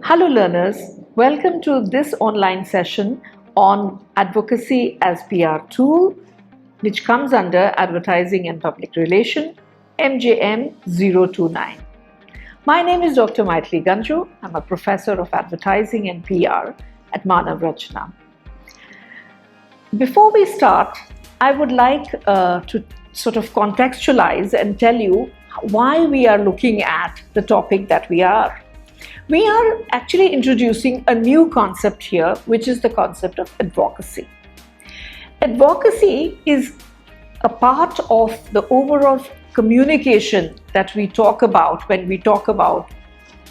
Hello learners, welcome to this online session on Advocacy as PR tool, which comes under Advertising and Public Relation, MJM 029. My name is Dr. Maithili Ganju. I'm a professor of Advertising and PR at Manav Rachna. Before we start, I would like to sort of contextualize and tell you why we are looking at the topic that we are. We are actually introducing a new concept here, which is the concept of advocacy. Advocacy is a part of the overall communication that we talk about when we talk about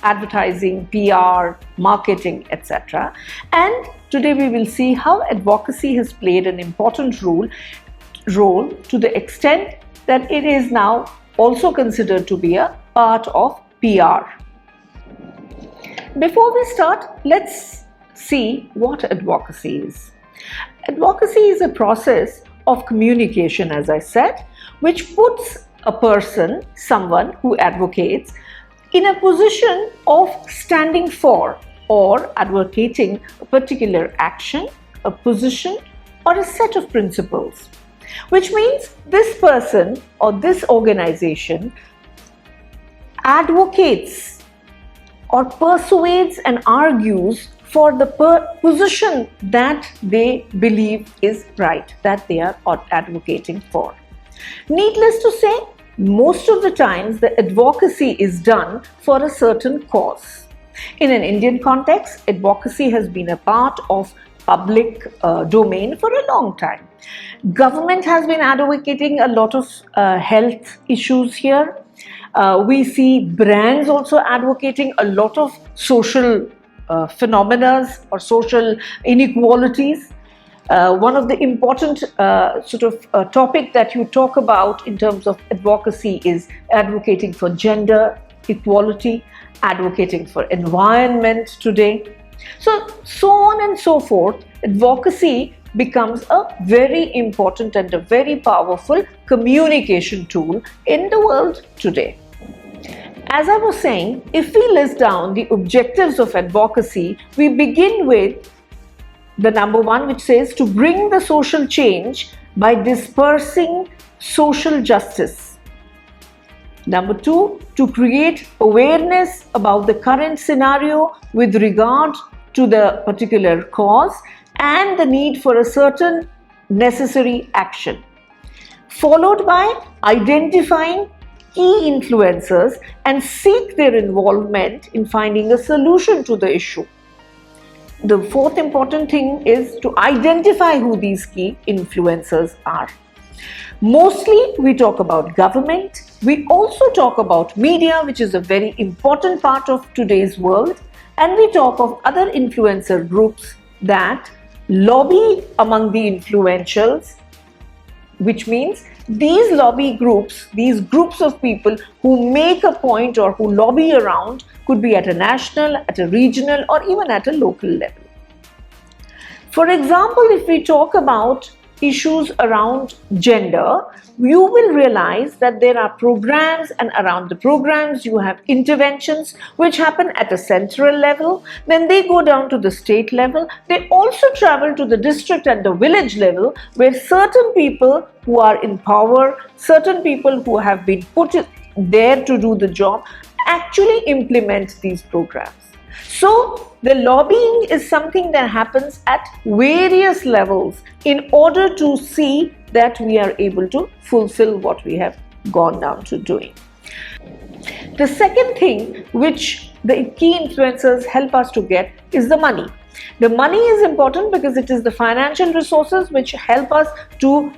advertising, PR, marketing, etc. And today we will see how advocacy has played an important role to the extent that it is now also considered to be a part of PR. Before we start, let's see what advocacy is. Advocacy is a process of communication, as I said, which puts a person, someone who advocates, in a position of standing for or advocating a particular action, a position, or a set of principles. Which means this person or this organization advocates or persuades and argues for the position that they believe is right, that they are advocating for. Needless to say, most of the times the advocacy is done for a certain cause. In an Indian context, advocacy has been a part of public domain for a long time. Government has been advocating a lot of health issues here. We see brands also advocating a lot of social phenomena or social inequalities. One of the important topic that you talk about in terms of advocacy is advocating for gender equality, advocating for environment today. So on and so forth, advocacy becomes a very important and a very powerful communication tool in the world today. As I was saying, if we list down the objectives of advocacy, we begin with the number one, which says to bring the social change by dispersing social justice. Number two, to create awareness about the current scenario with regard to the particular cause and the need for a certain necessary action. Followed by identifying key influencers and seek their involvement in finding a solution to the issue. The fourth important thing is to identify who these key influencers are. Mostly we talk about government. We also talk about media, which is a very important part of today's world. And we talk of other influencer groups that lobby among the influentials, which means these lobby groups, these groups of people who make a point or who lobby around, could be at a national, at a regional, or even at a local level. For example, if we talk about issues around gender, you will realize that there are programs, and around the programs you have interventions which happen at a central level, then they go down to the state level, they also travel to the district and the village level, where certain people who are in power, certain people who have been put there to do the job, actually implement these programs. So the lobbying is something that happens at various levels in order to see that we are able to fulfill what we have gone down to doing. The second thing which the key influencers help us to get is the money. The money is important because it is the financial resources which help us to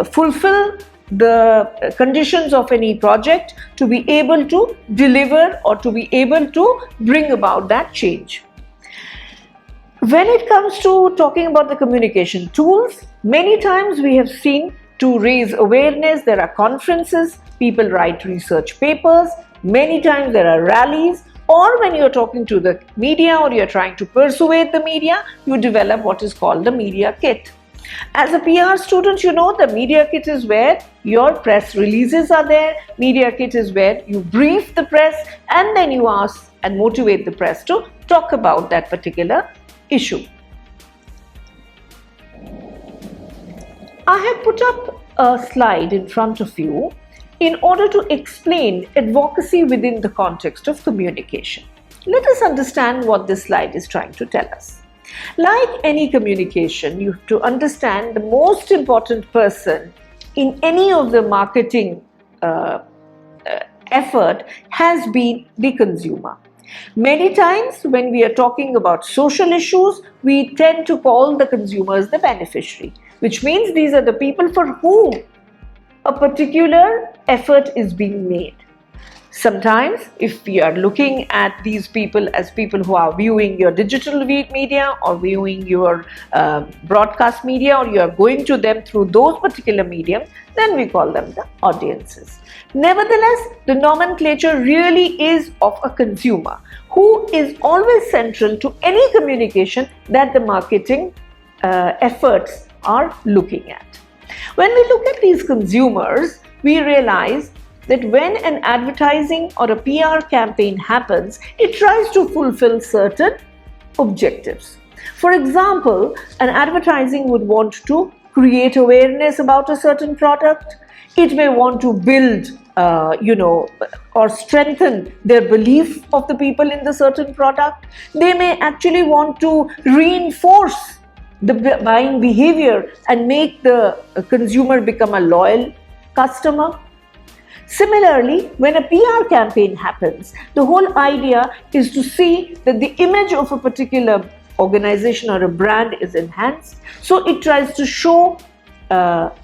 fulfill the conditions of any project, to be able to deliver or to be able to bring about that change. When it comes to talking about the communication tools, many times we have seen to raise awareness, there are conferences, people write research papers, many times there are rallies, or when you're talking to the media or you're trying to persuade the media, you develop what is called the media kit. As a PR student, you know the media kit is where your press releases are there. Media kit is where you brief the press and then you ask and motivate the press to talk about that particular issue. I have put up a slide in front of you in order to explain advocacy within the context of communication. Let us understand what this slide is trying to tell us. Like any communication, you have to understand the most important person in any of the marketing effort has been the consumer. Many times when we are talking about social issues, we tend to call the consumers the beneficiary, which means these are the people for whom a particular effort is being made. Sometimes, if we are looking at these people as people who are viewing your digital media or viewing your broadcast media, or you are going to them through those particular mediums, then we call them the audiences. Nevertheless, the nomenclature really is of a consumer who is always central to any communication that the marketing efforts are looking at. When we look at these consumers, we realize that when an advertising or a PR campaign happens, it tries to fulfill certain objectives. For example, an advertising would want to create awareness about a certain product. It may want to build, or strengthen their belief of the people in the certain product. They may actually want to reinforce the buying behavior and make the consumer become a loyal customer. Similarly, when a PR campaign happens, the whole idea is to see that the image of a particular organization or a brand is enhanced. So it tries to show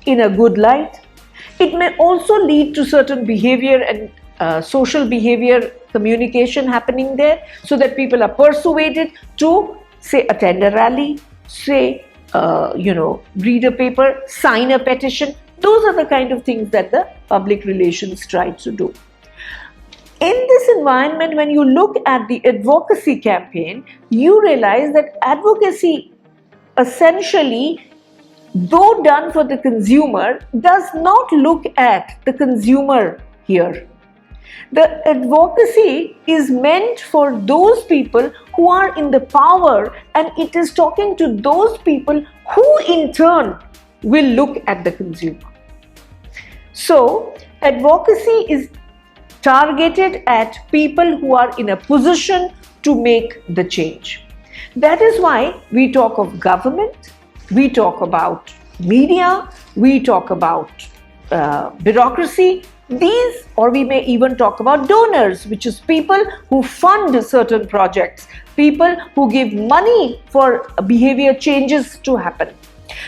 in a good light. It may also lead to certain behavior and social behavior communication happening there, so that people are persuaded to, say, attend a rally, say, read a paper, sign a petition. Those are the kind of things that the public relations try to do. In this environment, when you look at the advocacy campaign, you realize that advocacy essentially, though done for the consumer, does not look at the consumer here. The advocacy is meant for those people who are in the power, and it is talking to those people who in turn will look at the consumer. So, advocacy is targeted at people who are in a position to make the change. That is why we talk of government, we talk about media, we talk about bureaucracy. These, or we may even talk about donors, which is people who fund certain projects, people who give money for behavior changes to happen.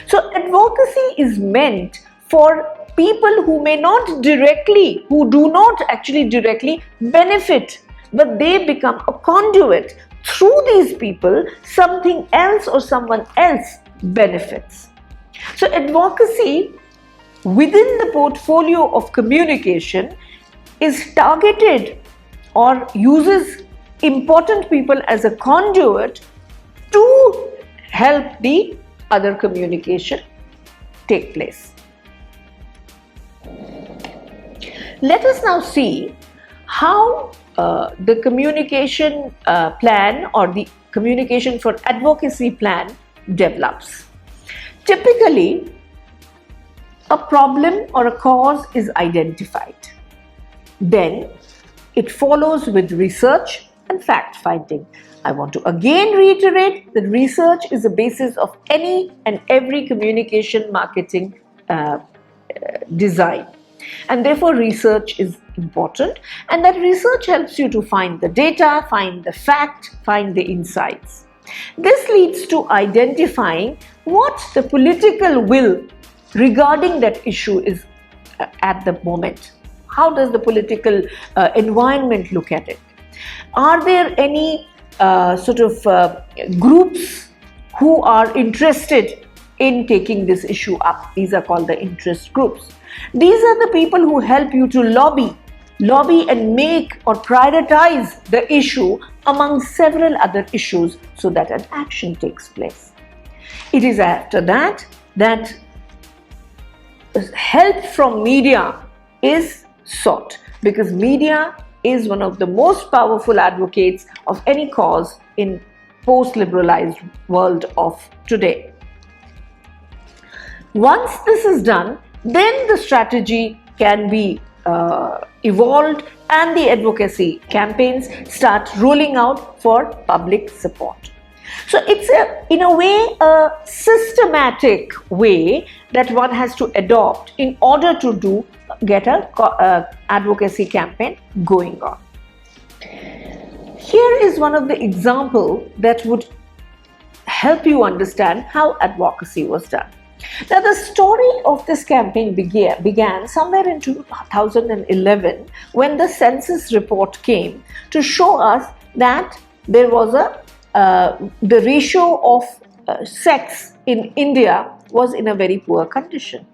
So advocacy is meant for people who may not directly, who do not actually directly benefit, but they become a conduit. Through these people, something else or someone else benefits. So advocacy within the portfolio of communication is targeted or uses important people as a conduit to help the other communication take place. Let us now see how the communication plan or the communication for advocacy plan develops. Typically, a problem or a cause is identified. Then it follows with research and fact-finding. I want to again reiterate that research is the basis of any and every communication marketing design. And therefore research is important, and that research helps you to find the data, find the fact, find the insights. This leads to identifying what the political will regarding that issue is at the moment. How does the political environment look at it? Are there any groups who are interested in taking this issue up? These are called the interest groups. These are the people who help you to lobby and make or prioritize the issue among several other issues so that an action takes place. It is after that that help from media is sought, because media is one of the most powerful advocates of any cause in post-liberalized world of today. Once this is done, then the strategy can be evolved and the advocacy campaigns start rolling out for public support. So it's in a way a systematic way that one has to adopt in order to get a advocacy campaign going on. Here is one of the examples that would help you understand how advocacy was done. Now, the story of this campaign began somewhere in 2011 when the census report came to show us that there was the ratio of sex in India was in a very poor condition.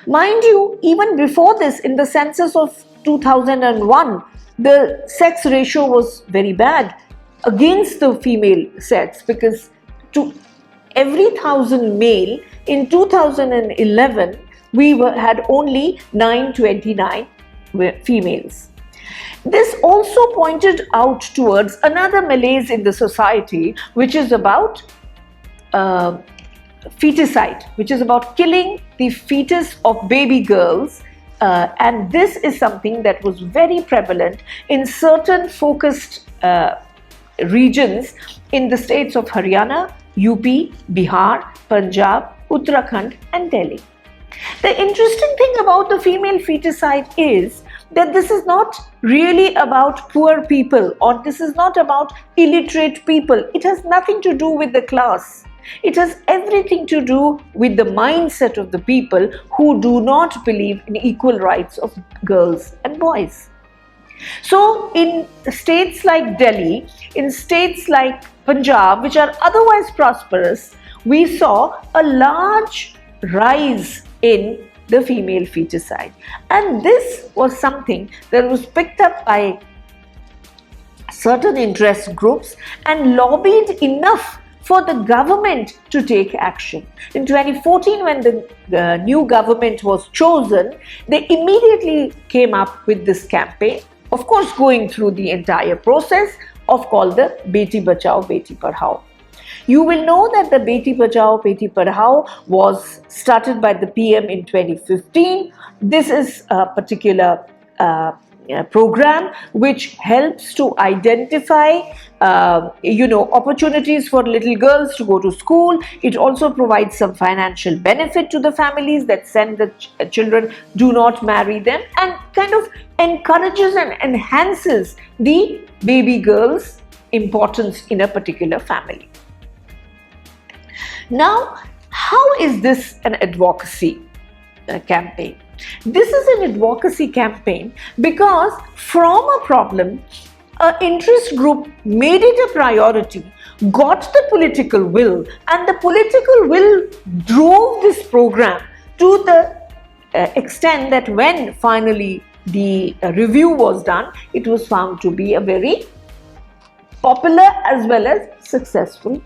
Mind you, even before this, in the census of 2001, the sex ratio was very bad against the female sex, because to every 1,000 male in 2011, we had only 929 females. This also pointed out towards another malaise in the society, which is about feticide, which is about killing the fetus of baby girls. And this is something that was very prevalent in certain focused regions in the states of Haryana, UP, Bihar, Punjab, Uttarakhand and Delhi. The interesting thing about the female feticide is that this is not really about poor people, or this is not about illiterate people. It has nothing to do with the class. It has everything to do with the mindset of the people who do not believe in equal rights of girls and boys. So in states like Delhi, in states like Punjab, which are otherwise prosperous, we saw a large rise in the female feticide. And this was something that was picked up by certain interest groups and lobbied enough for the government to take action. In 2014, when the new government was chosen, they immediately came up with this campaign, of course going through the entire process of called the Beti Bachao, Beti Padhao. You will know that the Beti Bachao, Beti Padhao was started by the PM in 2015. This is a particular program which helps to identify opportunities for little girls to go to school. It also provides some financial benefit to the families that send the children, do not marry them, and kind of encourages and enhances the baby girl's importance in a particular family. Now, how is this an advocacy campaign? This is an advocacy campaign because from a problem, an interest group made it a priority, got the political will, and the political will drove this program to the extent that when finally the review was done, it was found to be a very popular as well as successful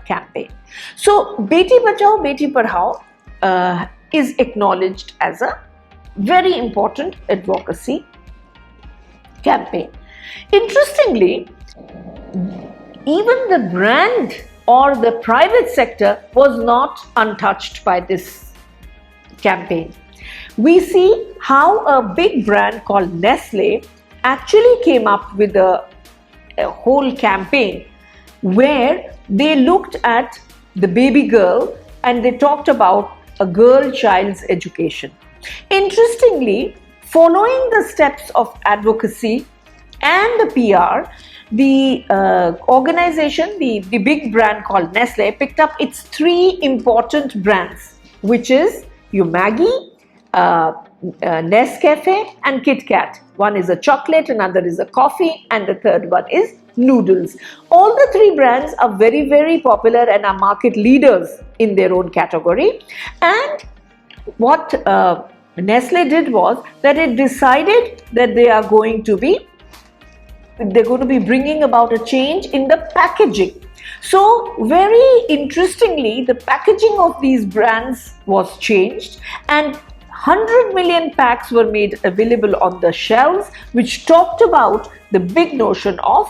campaign. So, Beti Bachao, Beti Padhao is acknowledged as a very important advocacy campaign. Interestingly, even the brand or the private sector was not untouched by this campaign. We see how a big brand called Nestle actually came up with a whole campaign where they looked at the baby girl and they talked about a girl child's education. Interestingly, following the steps of advocacy and the PR, the organization, the big brand called Nestle, picked up its three important brands, which is your Maggi, Nescafe and Kit Kat. One is a chocolate, another is a coffee, and the third one is noodles. All the three brands are very, very popular and are market leaders in their own category. And what Nestle did was that it decided that they're going to be bringing about a change in the packaging. So very interestingly, the packaging of these brands was changed, and 100 million packs were made available on the shelves, which talked about the big notion of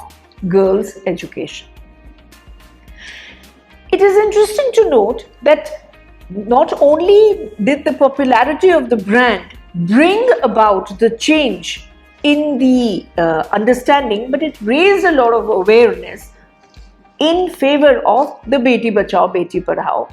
girls' education. It is interesting to note that not only did the popularity of the brand bring about the change in the understanding, but it raised a lot of awareness in favor of the Beti Bachao, Beti Padhao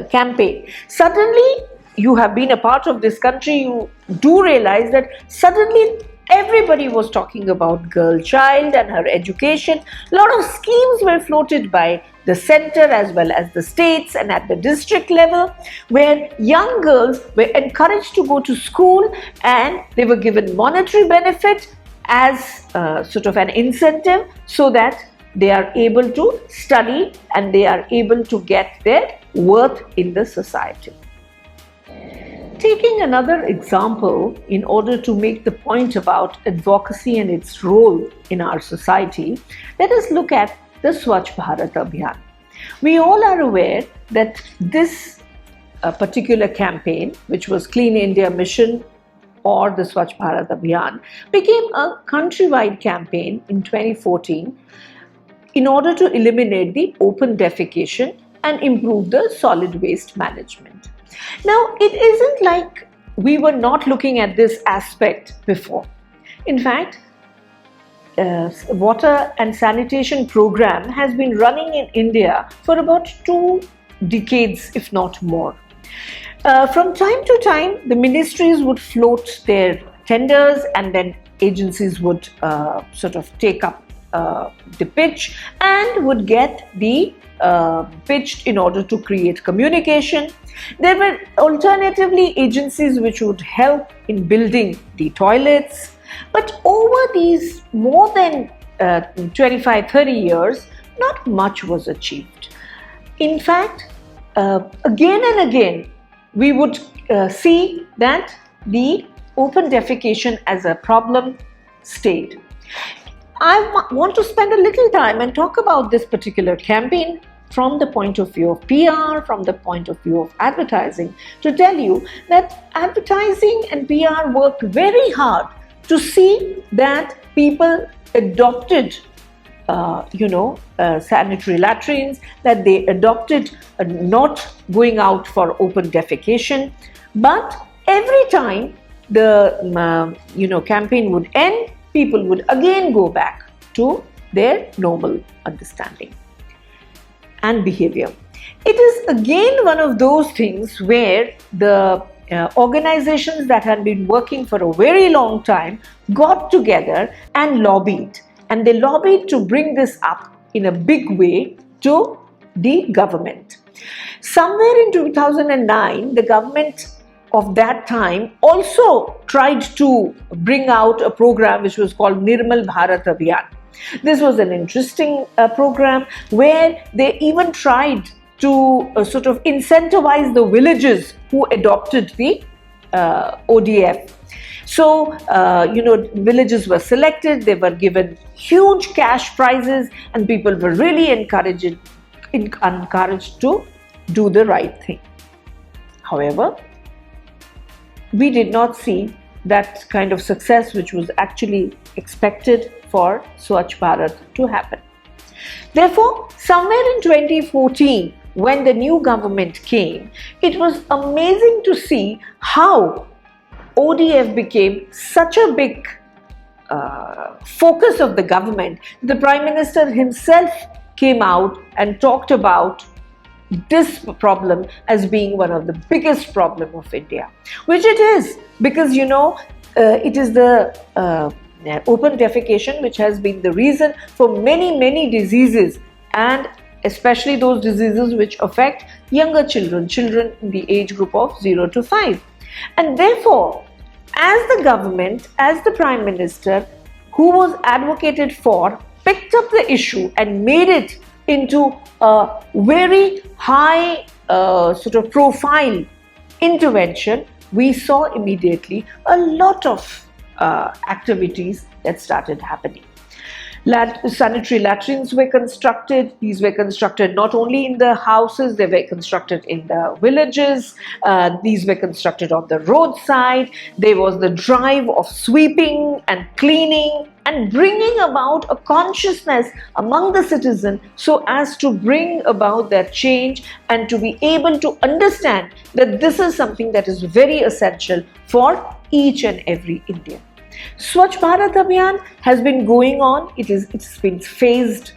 campaign. Suddenly, you have been a part of this country, you do realize that suddenly everybody was talking about girl child and her education. A lot of schemes were floated by the center as well as the states and at the district level, where young girls were encouraged to go to school and they were given monetary benefit as sort of an incentive so that they are able to study and they are able to get their worth in the society. Taking another example in order to make the point about advocacy and its role in our society, let us look at the Swachh Bharat Abhiyan. We all are aware that this particular campaign, which was Clean India Mission or the Swachh Bharat Abhiyan, became a countrywide campaign in 2014 in order to eliminate the open defecation and improve the solid waste management. Now, it isn't like we were not looking at this aspect before. In fact, water and sanitation program has been running in India for about 2 decades, if not more. From time to time, the ministries would float their tenders and then agencies would sort of take up the pitch and would get the pitched in order to create communication. There were alternatively agencies which would help in building the toilets. But over these more than 25-30 years, not much was achieved. In fact, again and again, we would see that the open defecation as a problem stayed. I want to spend a little time and talk about this particular campaign from the point of view of PR, from the point of view of advertising, to tell you that advertising and PR worked very hard to see that people adopted sanitary latrines, that they adopted not going out for open defecation. But every time the campaign would end, people would again go back to their normal understanding and behavior. It is again one of those things where the organizations that had been working for a very long time got together and lobbied. And they lobbied to bring this up in a big way to the government. Somewhere in 2009, the government of that time also tried to bring out a program which was called Nirmal Bharathaviya. This was an interesting program where they even tried to sort of incentivize the villages who adopted the ODF. So, villages were selected, they were given huge cash prizes, and people were really encouraged to do the right thing. However, we did not see that kind of success which was actually expected for Swachh Bharat to happen. Therefore, somewhere in 2014, when the new government came, it was amazing to see how ODF became such a big focus of the government. The Prime Minister himself came out and talked about this problem as being one of the biggest problems of India, which it is, because it is the open defecation which has been the reason for many diseases, and especially those diseases which affect younger children in the age group of 0 to 5. And therefore, as the government, as the Prime Minister, who was advocated for, picked up the issue and made it into a very high sort of profile intervention, we saw immediately a lot of activities that started happening. Sanitary latrines were constructed. These were constructed not only in the houses, they were constructed in the villages. These were constructed on the roadside. There was the drive of sweeping and cleaning and bringing about a consciousness among the citizens so as to bring about that change and to be able to understand that this is something that is very essential for each and every Indian. Swachh Bharat Abhiyan has been going on. It's been phased,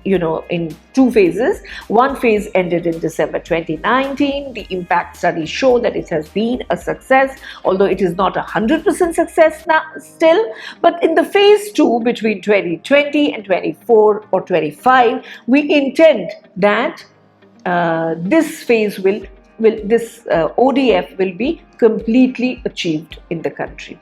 in two phases. One phase ended in December 2019. The impact studies show that it has been a success, although it is not 100% success now still. But in the phase 2 between 2020 and 24 or 25, we intend that this phase ODF will be completely achieved in the country.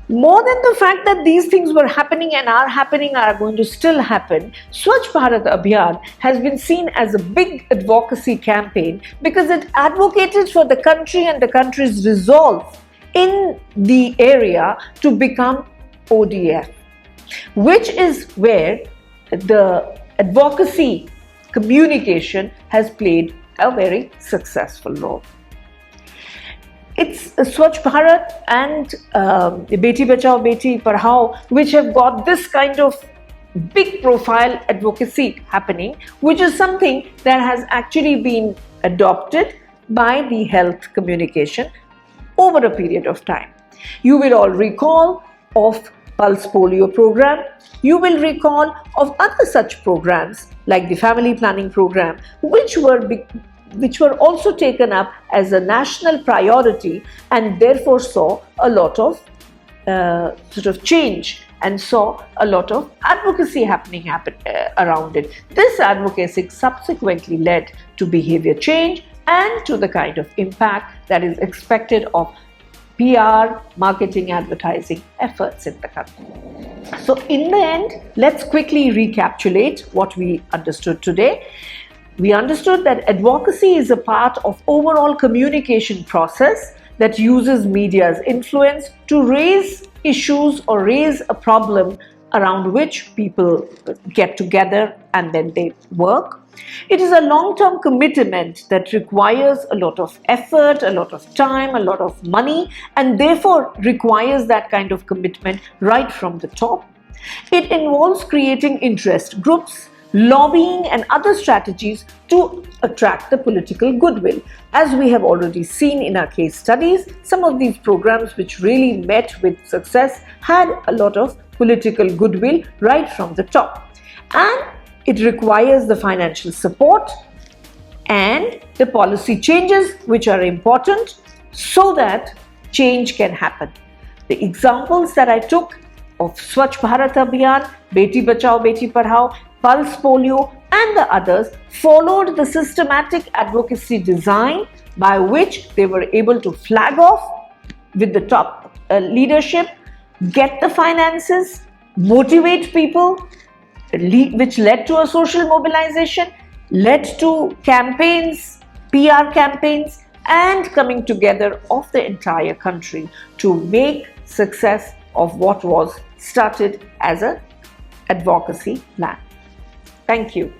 More than the fact that these things were happening and are going to still happen, Swachh Bharat Abhiyan has been seen as a big advocacy campaign because it advocated for the country and the country's resolve in the area to become ODF, which is where the advocacy communication has played a very successful role. It's Swachh Bharat and Beti Bachao, Beti Padhao, which have got this kind of big profile advocacy happening, which is something that has actually been adopted by the health communication over a period of time. You will all recall of Pulse Polio program. You will recall of other such programs like the family planning program, which were also taken up as a national priority and therefore saw a lot of change and saw a lot of advocacy happening around it. This advocacy subsequently led to behavior change and to the kind of impact that is expected of PR, marketing, advertising efforts in the country. So in the end, let's quickly recapitulate what we understood today. We understood that advocacy is a part of overall communication process that uses media's influence to raise issues or raise a problem around which people get together and then they work. It is a long-term commitment that requires a lot of effort, a lot of time, a lot of money, and therefore requires that kind of commitment right from the top. It involves creating interest groups, lobbying and other strategies to attract the political goodwill. As we have already seen in our case studies, some of these programs which really met with success had a lot of political goodwill right from the top. And it requires the financial support and the policy changes which are important so that change can happen. The examples that I took of Swachh Bharat Abhiyan, Beti Bachao, Beti Padhao, Pulse Polio and the others followed the systematic advocacy design by which they were able to flag off with the top leadership, get the finances, motivate people, which led to a social mobilization, led to campaigns, PR campaigns and coming together of the entire country to make success of what was started as an advocacy plan. Thank you.